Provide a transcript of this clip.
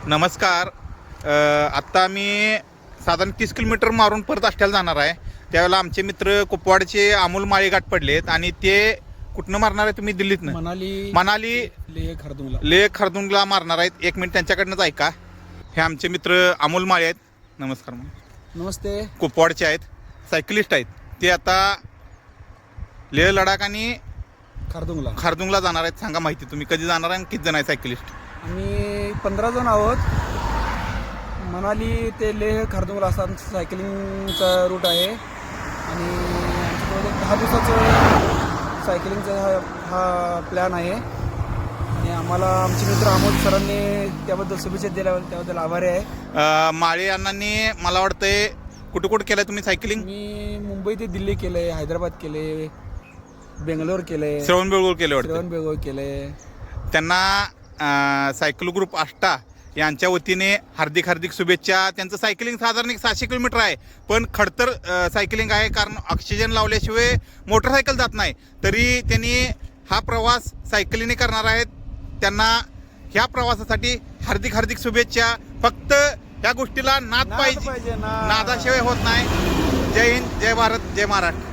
नमस्कार. आत्ता मी साधारण 30 किलोमीटर मारून परत आष्ट्याला जाणार आहे. त्यावेळेला आमचे मित्र कुपवाडचे अमोल माळी गाठ पडलेत आणि ते कुठनं मारणार आहे तुम्ही? दिल्लीतनं मनाली लेह खरदुंगला मारणार आहेत. 1 मिनिट त्यांच्याकडनंच ऐका. हे आमचे मित्र अमोल माळी आहेत. नमस्कार. नमस्ते. कुपवाडचे आहेत, सायकलिस्ट आहेत. ते आता लेह लडाख आणि खरदुंगला जाणार आहेत. सांगा माहिती, तुम्ही कधी जाणार आहे आणि किती जण आहे सायकलिस्ट? आम्ही 15 जण आहोत. मनाली ते लेह खरदुंगला असा सायकलिंगचा रूट आहे आणि आमच्याजवळ 10 दिवसाचं सायकलिंगचा हा प्लॅन आहे आणि आम्हाला आमचे मित्र अमोल सरांनी त्याबद्दल शुभेच्छा दिल्याबद्दल त्याबद्दल आभारी आहे. माळे अण्णांनी मला वाटतंय कुठं कुठं केलं तुम्ही सायकलिंग? मी मुंबई ते दिल्ली केले, हैदराबाद केले, बेंगलोर केले, श्रवणबेळगोळ केले वाटतं. श्रवणबेळगोळ केले. त्यांना सायकल ग्रुप आष्टा यांच्या वतीने हार्दिक हार्दिक शुभेच्छा. त्यांचं सायकलिंग साधारण 700 किलोमीटर आहे, पण खडतर सायकलिंग आहे, कारण ऑक्सिजन लावल्याशिवाय मोटरसायकल जात नाही. तरी त्यांनी हा प्रवास सायकलीने करणार आहेत. त्यांना ह्या प्रवासासाठी हार्दिक हार्दिक शुभेच्छा. फक्त ह्या गोष्टीला नाद पाहिजे, नादाशिवाय होत नाही. जय हिंद, जय भारत, जय महाराष्ट्र.